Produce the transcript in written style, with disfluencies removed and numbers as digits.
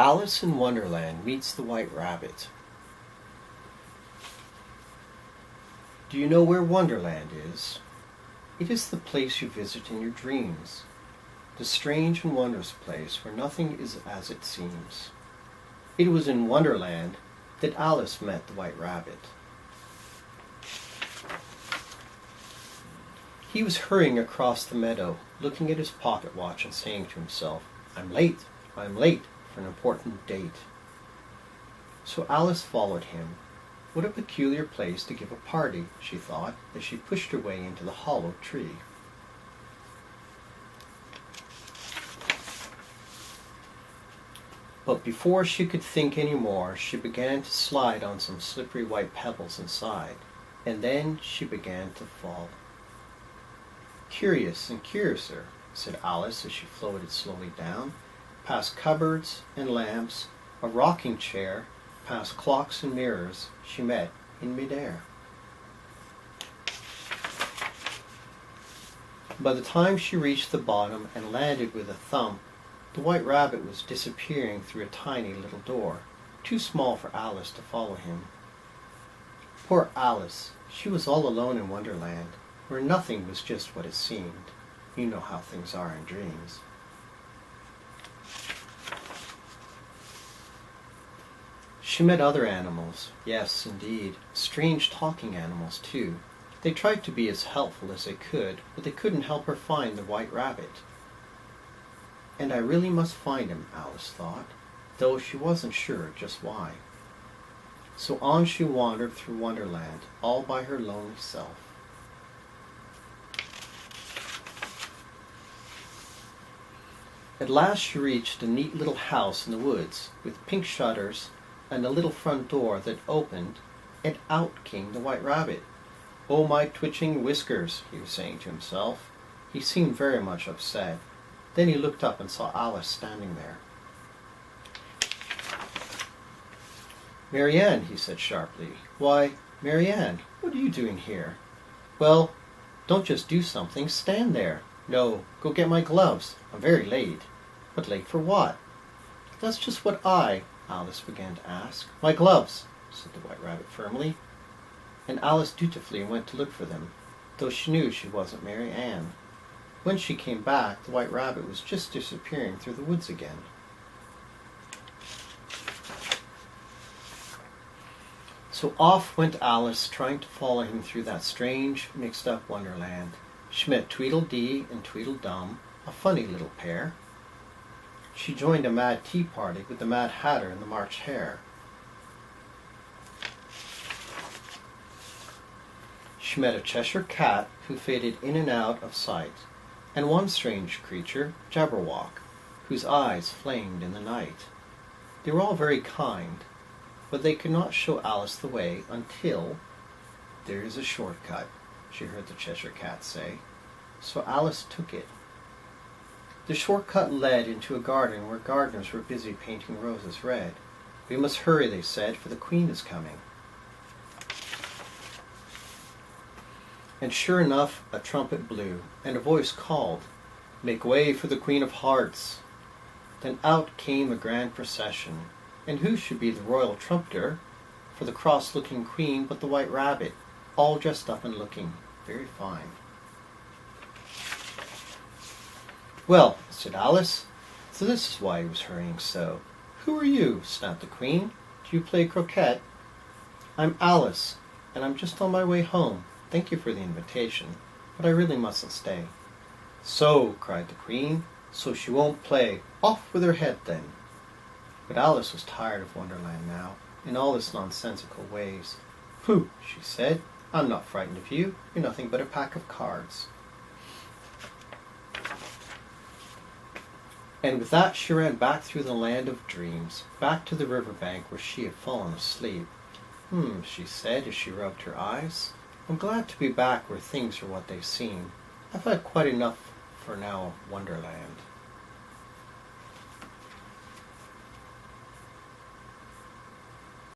Alice in Wonderland meets the White Rabbit. Do you know where Wonderland is? It is the place you visit in your dreams, the strange and wondrous place where nothing is as it seems. It was in Wonderland that Alice met the White Rabbit. He was hurrying across the meadow, looking at his pocket watch and saying to himself, I'm late for an important date." So Alice followed him. What a peculiar place to give a party, she thought, as she pushed her way into the hollow tree. But before she could think any more, she began to slide on some slippery white pebbles inside, and then she began to fall. "Curious and curiouser," said Alice as she floated slowly down, past cupboards and lamps, a rocking chair, past clocks and mirrors, she met in midair. By the time she reached the bottom and landed with a thump, the White Rabbit was disappearing through a tiny little door, too small for Alice to follow him. Poor Alice, she was all alone in Wonderland, where nothing was just what it seemed. You know how things are in dreams. She met other animals, yes, indeed, strange talking animals too. They tried to be as helpful as they could, but they couldn't help her find the White Rabbit. And I really must find him, Alice thought, though she wasn't sure just why. So on she wandered through Wonderland, all by her lonely self. At last she reached a neat little house in the woods, with pink shutters and a little front door that opened, and out came the White Rabbit. "Oh, my twitching whiskers," he was saying to himself. He seemed very much upset. Then he looked up and saw Alice standing there. "Marianne," he said sharply. "Why, Marianne, what are you doing here?" "Well, don't just do something, stand there." "No, go get my gloves. I'm very late." "But late for what?" "That's just what Alice began to ask. "My gloves," said the White Rabbit firmly. And Alice dutifully went to look for them, though she knew she wasn't Marianne. When she came back, the White Rabbit was just disappearing through the woods again. So off went Alice, trying to follow him through that strange, mixed-up Wonderland. She met Tweedledee and Tweedledum, a funny little pair. She joined a mad tea party with the Mad Hatter and the March Hare. She met a Cheshire Cat who faded in and out of sight, and one strange creature, Jabberwock, whose eyes flamed in the night. They were all very kind, but they could not show Alice the way until— "There is a shortcut," she heard the Cheshire Cat say. So Alice took it. The shortcut led into a garden where gardeners were busy painting roses red. "We must hurry," they said, "for the Queen is coming." And sure enough, a trumpet blew, and a voice called, "Make way for the Queen of Hearts." Then out came a grand procession, and who should be the royal trumpeter for the cross-looking Queen but the White Rabbit, all dressed up and looking very fine. "Well," said Alice, "so this is why he was hurrying so." "Who are you?" snapped the Queen. "Do you play croquet?" "I'm Alice, and I'm just on my way home. Thank you for the invitation, but I really mustn't stay." "So," cried the Queen, "so she won't play. Off with her head, then." But Alice was tired of Wonderland now, in all its nonsensical ways. "Pooh," she said, "I'm not frightened of you. You're nothing but a pack of cards." And with that she ran back through the land of dreams, back to the river bank where she had fallen asleep. She said as she rubbed her eyes. "I'm glad to be back where things are what they seem. I've had quite enough for now of Wonderland."